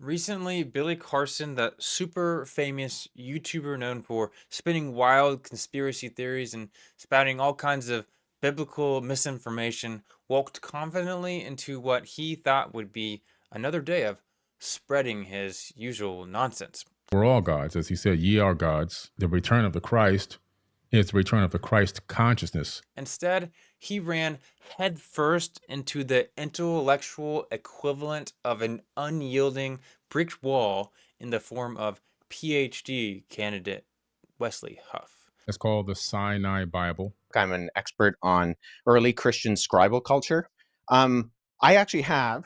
Recently, Billy Carson, the super famous YouTuber known for spinning wild conspiracy theories and spouting all kinds of biblical misinformation, walked confidently into what he thought would be another day of spreading his usual nonsense. We're all gods. As he said, ye are gods. The return of the Christ is the return of the Christ consciousness. Instead, he ran headfirst into the intellectual equivalent of an unyielding brick wall in the form of PhD candidate Wesley Huff. It's called the Sinai Bible. I'm an expert on early Christian scribal culture. I actually have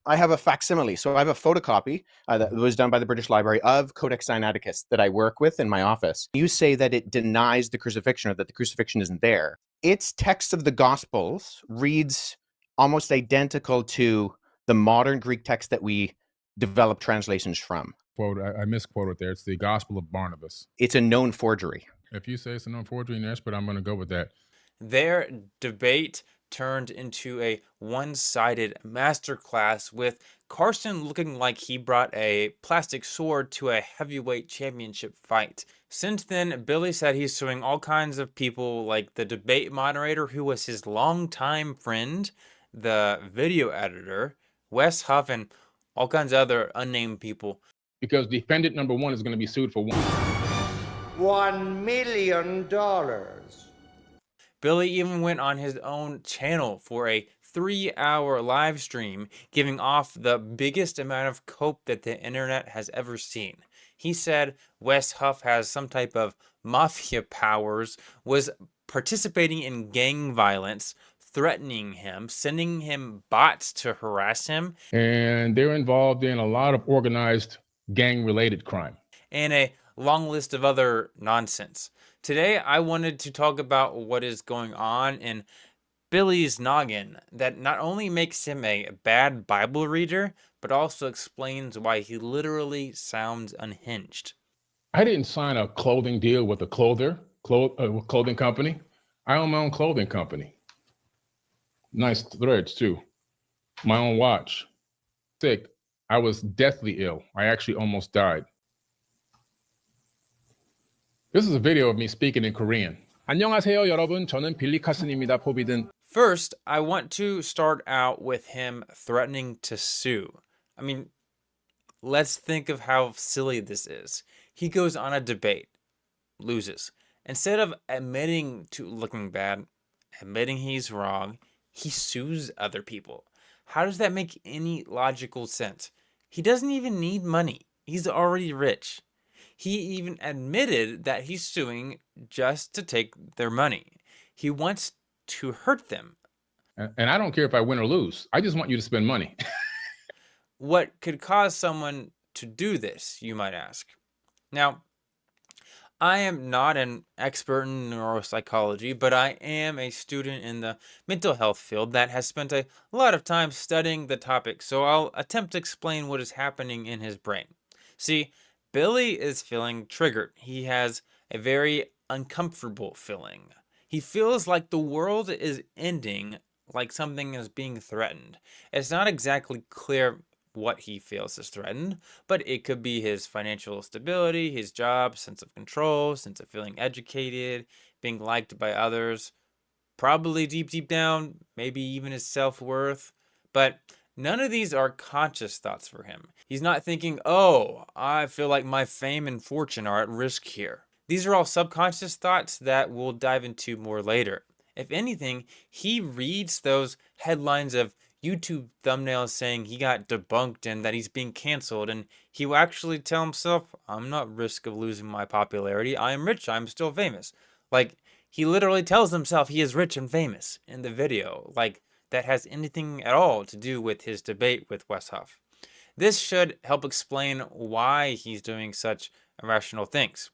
a facsimile. So I have a photocopy that was done by the British Library of Codex Sinaiticus that I work with in my office. You say that it denies the crucifixion or that the crucifixion isn't there. Its text of the Gospels reads almost identical to the modern Greek text that we develop translations from. Quote, I misquoted there. It's the Gospel of Barnabas. It's a known forgery. If you say it's a known forgery, yes, but I'm going to go with that. Their debate turned into a one-sided masterclass with Carson looking like he brought a plastic sword to a heavyweight championship fight. Since then, Billy said he's suing all kinds of people like the debate moderator who was his longtime friend, the video editor, Wes Huff, and all kinds of other unnamed people. Because defendant number one is going to be sued for $1 million. Billy even went on his own channel for a 3-hour live stream, giving off the biggest amount of cope that the internet has ever seen. He said Wes Huff has some type of mafia powers, was participating in gang violence, threatening him, sending him bots to harass him, and they're involved in a lot of organized gang-related crime. and a long list of other nonsense. Today, I wanted to talk about what is going on in Billy's noggin that not only makes him a bad Bible reader, but also explains why he literally sounds unhinged. I didn't sign a clothing deal with a clothing company. I own my own clothing company. Nice threads, too. My own watch. Sick. I was deathly ill. I actually almost died. This is a video of me speaking in Korean. 안녕하세요, 여러분. 저는 빌리 카슨입니다. 포비든. First, I want to start out with him threatening to sue. I mean, let's think of how silly this is. He goes on a debate, loses. Instead of admitting to looking bad, admitting he's wrong, he sues other people. How does that make any logical sense? He doesn't even need money. He's already rich. He even admitted that he's suing just to take their money. He wants to hurt them. And I don't care if I win or lose. I just want you to spend money. What could cause someone to do this, you might ask? Now, I am not an expert in neuropsychology, but I am a student in the mental health field that has spent a lot of time studying the topic, so I'll attempt to explain what is happening in his brain. See, Billy is feeling triggered. He has a very uncomfortable feeling. He feels like the world is ending, like something is being threatened. It's not exactly clear what he feels is threatened, but it could be his financial stability, his job, sense of control, sense of feeling educated, being liked by others, probably deep down, maybe even his self-worth. But none of these are conscious thoughts for him. He's not thinking, oh, I feel like my fame and fortune are at risk here. These are all subconscious thoughts that we'll dive into more later. If anything, he reads those headlines of YouTube thumbnails saying he got debunked and that he's being canceled, and he will actually tell himself, I'm not at risk of losing my popularity. I am rich. I'm still famous. Like, he literally tells himself he is rich and famous in the video. Like, that has anything at all to do with his debate with Wes Huff. This should help explain why he's doing such irrational things.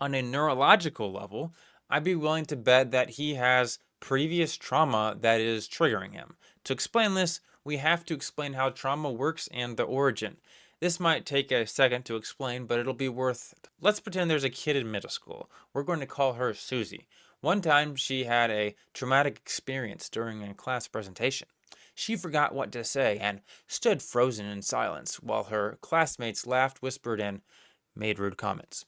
On a neurological level, I'd be willing to bet that he has previous trauma that is triggering him. To explain this, we have to explain how trauma works and the origin. This might take a second to explain, but it'll be worth it. Let's pretend there's a kid in middle school. We're going to call her Susie. One time, she had a traumatic experience during a class presentation. She forgot what to say and stood frozen in silence while her classmates laughed, whispered, and made rude comments.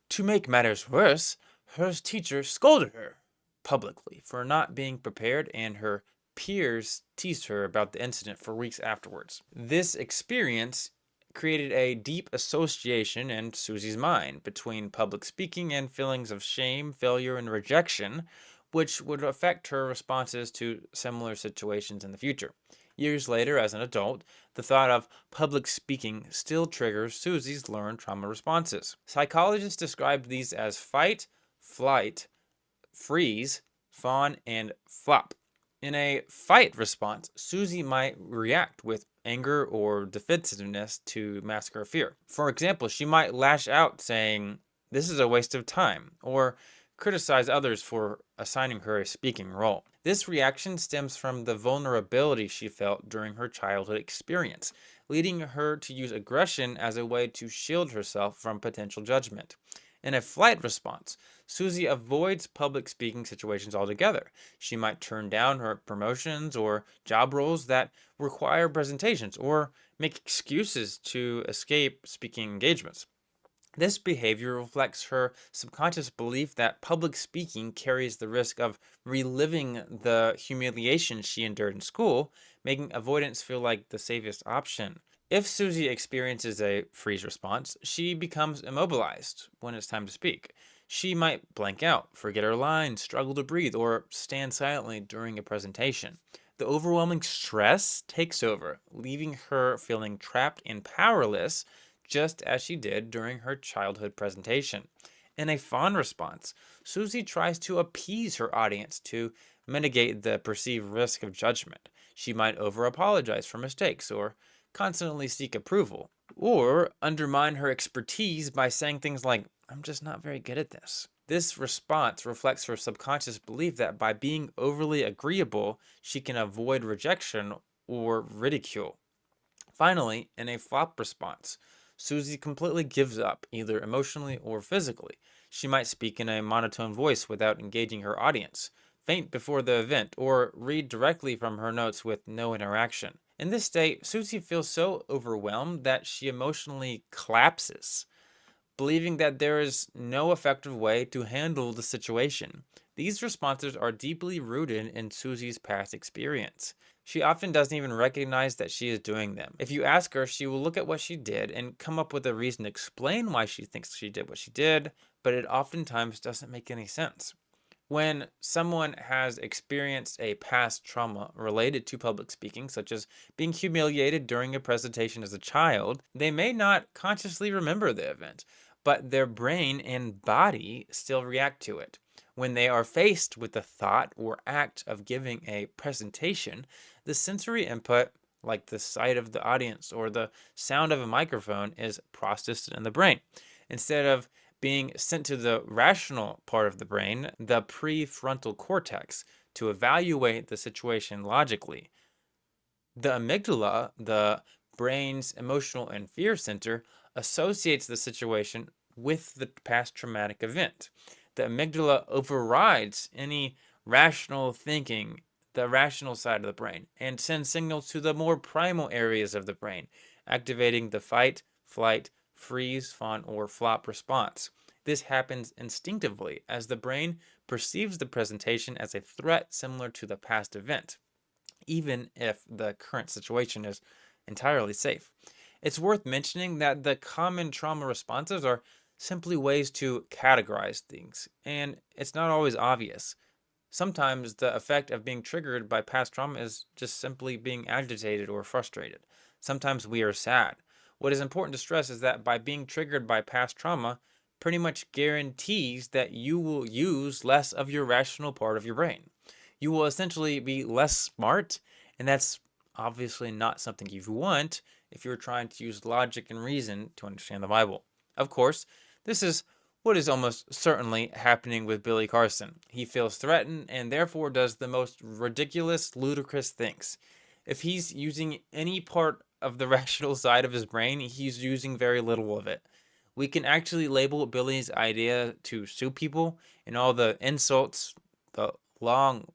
To make matters worse, her teacher scolded her publicly for not being prepared, and her peers teased her about the incident for weeks afterwards. This experience created a deep association in Susie's mind between public speaking and feelings of shame, failure, and rejection, which would affect her responses to similar situations in the future. Years later, as an adult, the thought of public speaking still triggers Susie's learned trauma responses. Psychologists describe these as fight, flight, freeze, fawn, and flop. In a fight response, Susie might react with anger or defensiveness to mask her fear. For example, she might lash out saying, "This is a waste of time," or criticize others for assigning her a speaking role. This reaction stems from the vulnerability she felt during her childhood experience, leading her to use aggression as a way to shield herself from potential judgment. In a flight response, Susie avoids public speaking situations altogether. She might turn down her promotions or job roles that require presentations, or make excuses to escape speaking engagements. This behavior reflects her subconscious belief that public speaking carries the risk of reliving the humiliation she endured in school, making avoidance feel like the safest option. If Susie experiences a freeze response, she becomes immobilized when it's time to speak. She might blank out, forget her lines, struggle to breathe, or stand silently during a presentation. The overwhelming stress takes over, leaving her feeling trapped and powerless, just as she did during her childhood presentation. In a fawn response, Susie tries to appease her audience to mitigate the perceived risk of judgment. She might over-apologize for mistakes, or constantly seek approval, or undermine her expertise by saying things like, "I'm just not very good at this." This response reflects her subconscious belief that by being overly agreeable, she can avoid rejection or ridicule. Finally, in a flop response, Susie completely gives up, either emotionally or physically. She might speak in a monotone voice without engaging her audience, faint before the event, or read directly from her notes with no interaction. In this state, Susie feels so overwhelmed that she emotionally collapses, believing that there is no effective way to handle the situation. These responses are deeply rooted in Susie's past experience. She often doesn't even recognize that she is doing them. If you ask her, she will look at what she did and come up with a reason to explain why she thinks she did what she did, but it oftentimes doesn't make any sense. When someone has experienced a past trauma related to public speaking, such as being humiliated during a presentation as a child, they may not consciously remember the event, but their brain and body still react to it. When they are faced with the thought or act of giving a presentation, the sensory input, like the sight of the audience or the sound of a microphone, is processed in the brain. Instead of being sent to the rational part of the brain, the prefrontal cortex, to evaluate the situation logically. The amygdala, the brain's emotional and fear center, associates the situation with the past traumatic event. The amygdala overrides any rational thinking, the rational side of the brain, and sends signals to the more primal areas of the brain, activating the fight, flight, freeze, fawn, or flop response. This happens instinctively as the brain perceives the presentation as a threat similar to the past event, even if the current situation is entirely safe. It's worth mentioning that the common trauma responses are simply ways to categorize things, and it's not always obvious. Sometimes the effect of being triggered by past trauma is just simply being agitated or frustrated. Sometimes we are sad. What is important to stress is that by being triggered by past trauma, pretty much guarantees that you will use less of your rational part of your brain. You will essentially be less smart, and that's obviously not something you want if you're trying to use logic and reason to understand the Bible. Of course, this is what is almost certainly happening with Billy Carson. He feels threatened and therefore does the most ridiculous, ludicrous things. If he's using any part of the rational side of his brain, he's using very little of it. We can actually label Billy's idea to sue people and all the insults, the long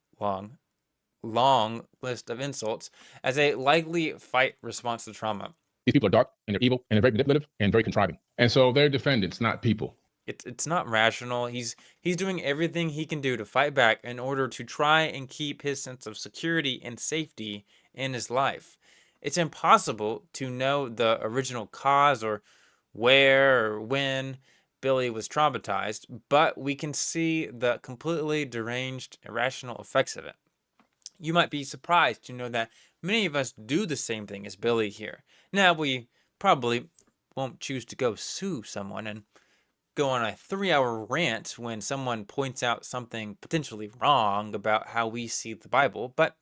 long list of insults as a likely fight response to trauma. These people are dark and they're evil and they're very manipulative and very contriving. And so they're defendants, not people. It's not rational. He's doing everything he can do to fight back in order to try and keep his sense of security and safety in his life. It's impossible to know the original cause or where or when Billy was traumatized, but we can see the completely deranged, irrational effects of it. You might be surprised to know that many of us do the same thing as Billy here. Now, we probably won't choose to go sue someone and go on a 3-hour rant when someone points out something potentially wrong about how we see the Bible, but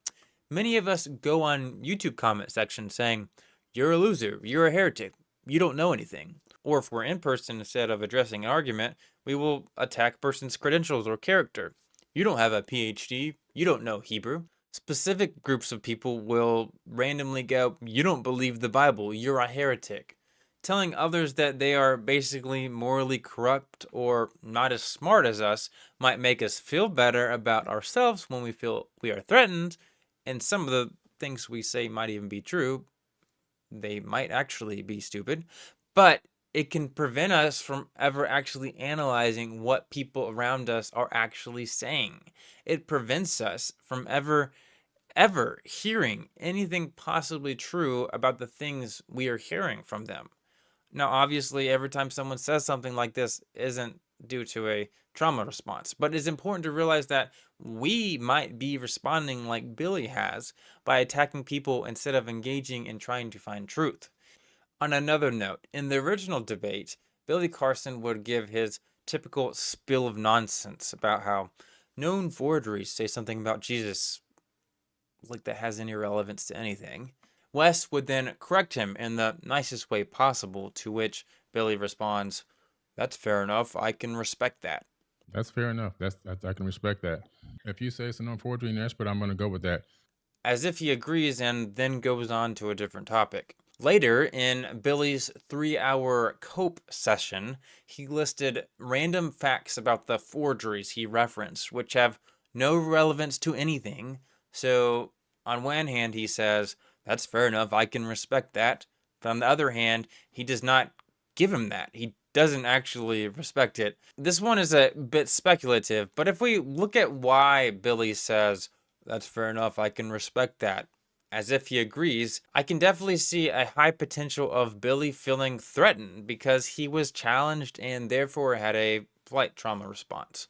many of us go on YouTube comment section saying, "You're a loser, you're a heretic, you don't know anything." Or if we're in person, instead of addressing an argument, we will attack a person's credentials or character. "You don't have a PhD, you don't know Hebrew." Specific groups of people will randomly go, "You don't believe the Bible, you're a heretic." Telling others that they are basically morally corrupt or not as smart as us might make us feel better about ourselves when we feel we are threatened, and some of the things we say might even be true. They might actually be stupid, but it can prevent us from ever actually analyzing what people around us are actually saying. It prevents us from ever hearing anything possibly true about the things we are hearing from them. Now, obviously, every time someone says something like this isn't due to a trauma response, but it's important to realize that we might be responding like Billy has by attacking people instead of engaging in trying to find truth. On another note, in the original debate, Billy Carson would give his typical spill of nonsense about how known forgeries say something about Jesus, like that has any relevance to anything. Wes would then correct him in the nicest way possible, to which Billy responds, "That's fair enough, I can respect that." That's fair enough. I can respect that. If you say it's a known forgery and you're expert, I'm going to go with that. As if he agrees and then goes on to a different topic. Later, in Billy's 3-hour cope session, he listed random facts about the forgeries he referenced, which have no relevance to anything. So, on one hand, he says, "That's fair enough, I can respect that." But on the other hand, he does not give him that. He doesn't actually respect it. This one is a bit speculative, but if we look at why Billy says, "That's fair enough, I can respect that," as if he agrees, I can definitely see a high potential of Billy feeling threatened because he was challenged and therefore had a flight trauma response.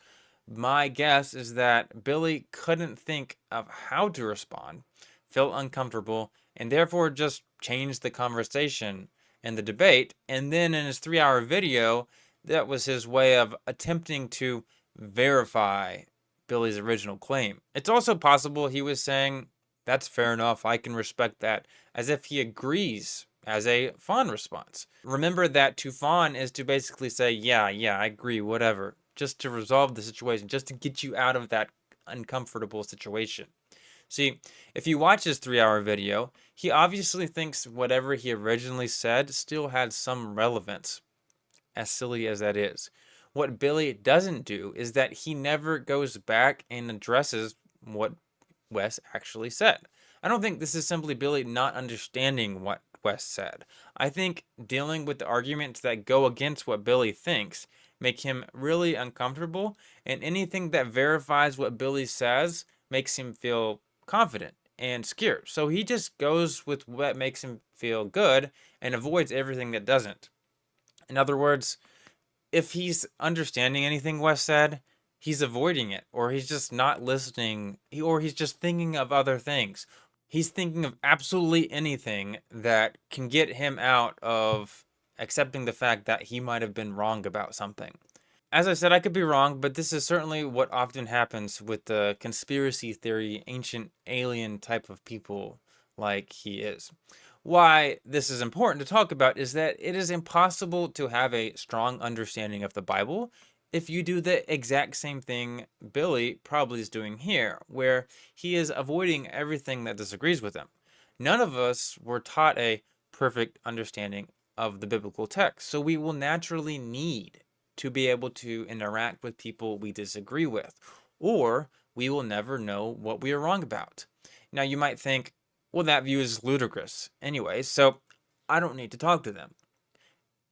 My guess is that Billy couldn't think of how to respond, felt uncomfortable, and therefore just changed the conversation and the debate. And then in his 3-hour video, that was his way of attempting to verify Billy's original claim. It's also possible he was saying, "That's fair enough, I can respect that," as if he agrees, as a fawn response. Remember that to fawn is to basically say, yeah, I agree, whatever, just to resolve the situation, just to get you out of that uncomfortable situation. See, if you watch his 3-hour video, he obviously thinks whatever he originally said still had some relevance, as silly as that is. What Billy doesn't do is that he never goes back and addresses what Wes actually said. I don't think this is simply Billy not understanding what Wes said. I think dealing with the arguments that go against what Billy thinks make him really uncomfortable, and anything that verifies what Billy says makes him feel confident and scared. So he just goes with what makes him feel good and avoids everything that doesn't. In other words, if he's understanding anything Wes said, he's avoiding it, or he's just not listening, or he's just thinking of other things. He's thinking of absolutely anything that can get him out of accepting the fact that he might have been wrong about something. As I said, I could be wrong, but this is certainly what often happens with the conspiracy theory, ancient alien type of people like he is. Why this is important to talk about is that it is impossible to have a strong understanding of the Bible if you do the exact same thing Billy probably is doing here, where he is avoiding everything that disagrees with him. None of us were taught a perfect understanding of the biblical text, so we will naturally need to be able to interact with people we disagree with, or we will never know what we are wrong about. Now you might think, well, that view is ludicrous anyway, so I don't need to talk to them.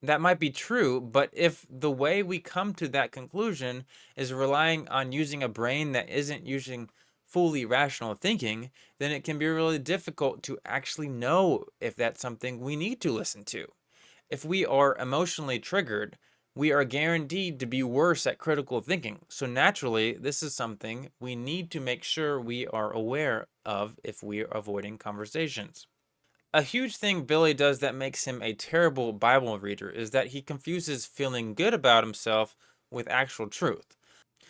That might be true, but if the way we come to that conclusion is relying on using a brain that isn't using fully rational thinking, then it can be really difficult to actually know if that's something we need to listen to. If we are emotionally triggered, we are guaranteed to be worse at critical thinking. So naturally, this is something we need to make sure we are aware of if we are avoiding conversations. A huge thing Billy does that makes him a terrible Bible reader is that he confuses feeling good about himself with actual truth.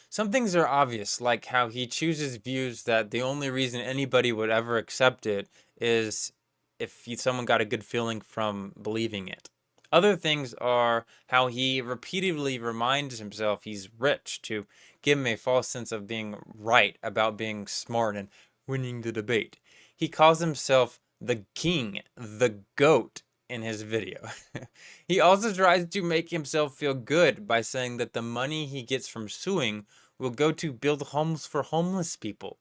Some things are obvious, like how he chooses views that the only reason anybody would ever accept it is if someone got a good feeling from believing it. Other things are how he repeatedly reminds himself he's rich to give him a false sense of being right about being smart and winning the debate. He calls himself the king, the goat in his video. He also tries to make himself feel good by saying that the money he gets from suing will go to build homes for homeless people.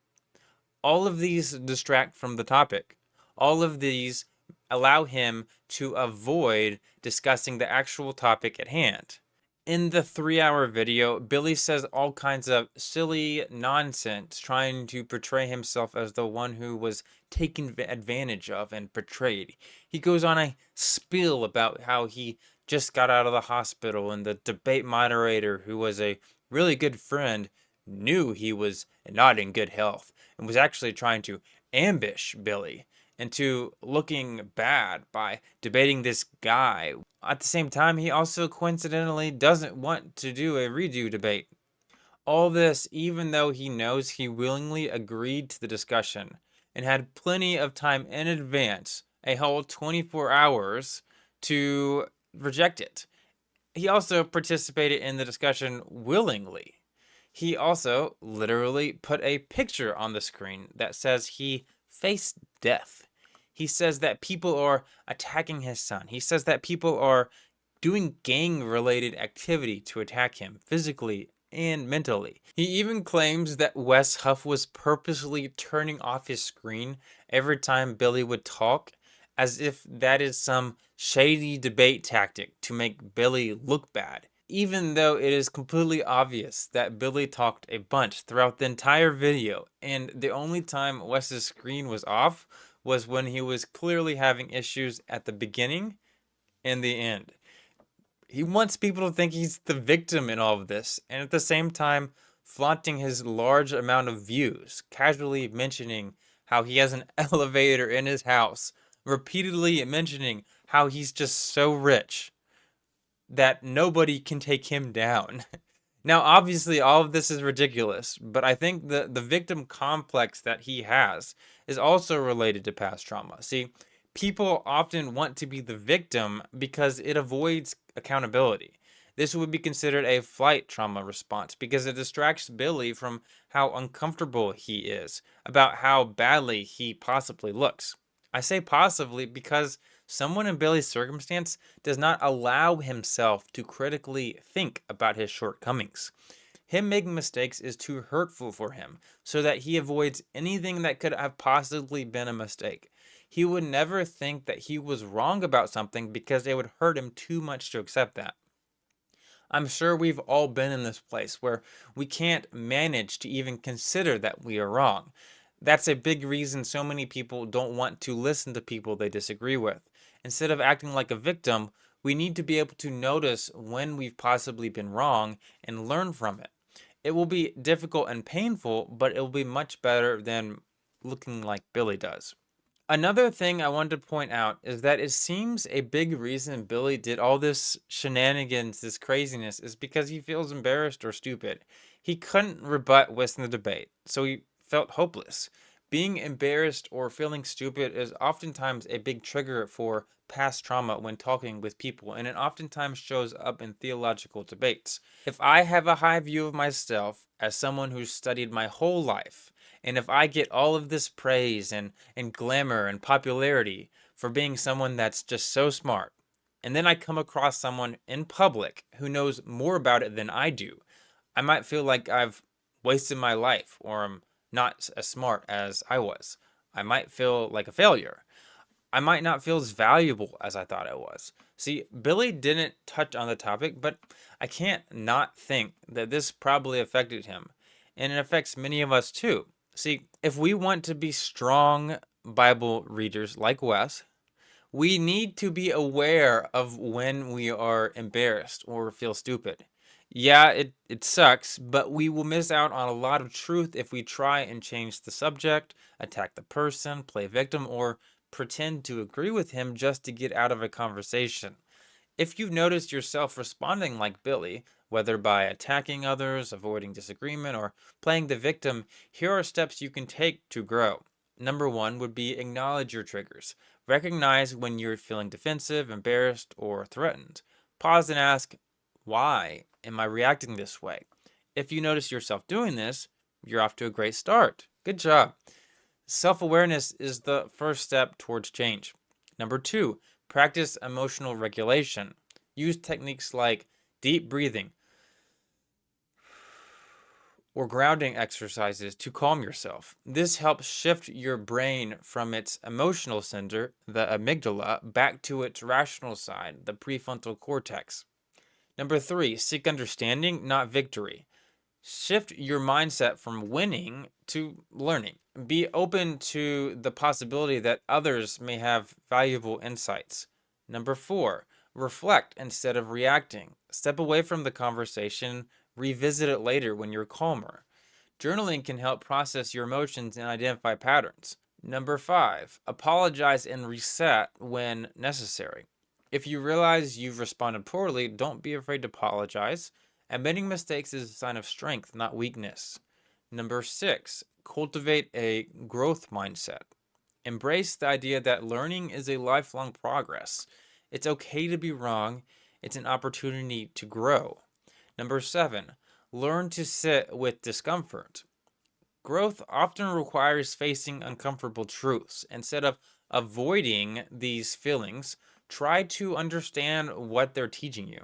All of these distract from the topic. All of these allow him to avoid discussing the actual topic at hand. In the 3-hour video, Billy says all kinds of silly nonsense, trying to portray himself as the one who was taken advantage of and betrayed. He goes on a spiel about how he just got out of the hospital and the debate moderator, who was a really good friend, knew he was not in good health and was actually trying to ambush Billy into looking bad by debating this guy. At the same time, he also coincidentally doesn't want to do a redo debate. All this even though he knows he willingly agreed to the discussion and had plenty of time in advance, a whole 24 hours, to reject it. He also participated in the discussion willingly. He also literally put a picture on the screen that says he faced death. He says that people are attacking his son. He says that people are doing gang-related activity to attack him physically and mentally. He even claims that Wes Huff was purposely turning off his screen every time Billy would talk, as if that is some shady debate tactic to make Billy look bad, even though it is completely obvious that Billy talked a bunch throughout the entire video, and the only time Wes's screen was off was when he was clearly having issues at the beginning and the end. He wants people to think he's the victim in all of this, and at the same time flaunting his large amount of views, casually mentioning how he has an elevator in his house, repeatedly mentioning how he's just so rich that nobody can take him down. Now, obviously, all of this is ridiculous, but I think the victim complex that he has is also related to past trauma. See, people often want to be the victim because it avoids accountability. This would be considered a flight trauma response because it distracts Billy from how uncomfortable he is about how badly he possibly looks. I say possibly because someone in Billy's circumstance does not allow himself to critically think about his shortcomings. Him making mistakes is too hurtful for him, so that he avoids anything that could have possibly been a mistake. He would never think that he was wrong about something because it would hurt him too much to accept that. I'm sure we've all been in this place where we can't manage to even consider that we are wrong. That's a big reason so many people don't want to listen to people they disagree with. Instead of acting like a victim, we need to be able to notice when we've possibly been wrong and learn from it. It will be difficult and painful, but it will be much better than looking like Billy does. Another thing I wanted to point out is that it seems a big reason Billy did all this shenanigans, this craziness, is because he feels embarrassed or stupid. He couldn't rebut Wes in the debate, so he felt hopeless. Being embarrassed or feeling stupid is oftentimes a big trigger for past trauma when talking with people, and it oftentimes shows up in theological debates. If I have a high view of myself as someone who's studied my whole life, and if I get all of this praise and glamour and popularity for being someone that's just so smart, and then I come across someone in public who knows more about it than I do, I might feel like I've wasted my life or I'm not as smart as I was. I might feel like a failure. I might not feel as valuable as I thought I was. See, Billy didn't touch on the topic, but I can't not think that this probably affected him. And it affects many of us too. See, if we want to be strong Bible readers like Wes, we need to be aware of when we are embarrassed or feel stupid. Yeah, it sucks, but we will miss out on a lot of truth if we try and change the subject, attack the person, play victim, or pretend to agree with him just to get out of a conversation. If you've noticed yourself responding like Billy, whether by attacking others, avoiding disagreement, or playing the victim, here are steps you can take to grow. Number one would be acknowledge your triggers. Recognize when you're feeling defensive, embarrassed, or threatened. Pause and ask, why am I reacting this way? If you notice yourself doing this, you're off to a great start. Good job. Self-awareness is the first step towards change. Number two, practice emotional regulation. Use techniques like deep breathing or grounding exercises to calm yourself. This helps shift your brain from its emotional center, the amygdala, back to its rational side, the prefrontal cortex. Number three, seek understanding, not victory. Shift your mindset from winning to learning. Be open to the possibility that others may have valuable insights. Number four, reflect instead of reacting. Step away from the conversation, revisit it later when you're calmer. Journaling can help process your emotions and identify patterns. Number five, apologize and reset when necessary. If you realize you've responded poorly, don't be afraid to apologize. Admitting mistakes is a sign of strength, not weakness. Number six, cultivate a growth mindset. Embrace the idea that learning is a lifelong progress. It's okay to be wrong. It's an opportunity to grow. Number seven, learn to sit with discomfort. Growth often requires facing uncomfortable truths. Instead of avoiding these feelings, try to understand what they're teaching you.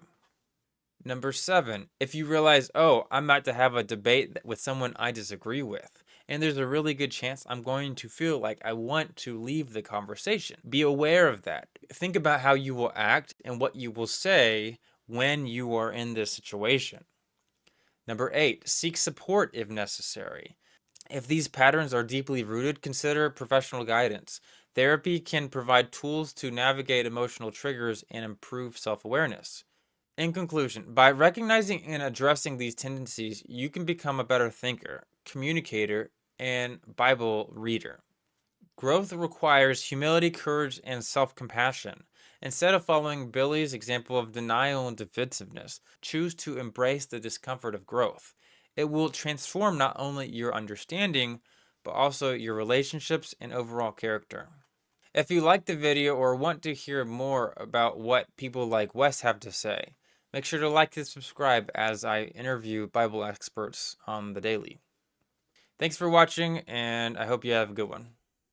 Number seven, if you realize, oh, I'm about to have a debate with someone I disagree with, and there's a really good chance I'm going to feel like I want to leave the conversation. Be aware of that. Think about how you will act and what you will say when you are in this situation. Number eight, seek support if necessary. If these patterns are deeply rooted, consider professional guidance. Therapy can provide tools to navigate emotional triggers and improve self-awareness. In conclusion, by recognizing and addressing these tendencies, you can become a better thinker, communicator, and Bible reader. Growth requires humility, courage, and self-compassion. Instead of following Billy's example of denial and defensiveness, choose to embrace the discomfort of growth. It will transform not only your understanding, but also your relationships and overall character. If you liked the video or want to hear more about what people like Wes have to say, make sure to like and subscribe as I interview Bible experts on the daily. Thanks for watching, and I hope you have a good one.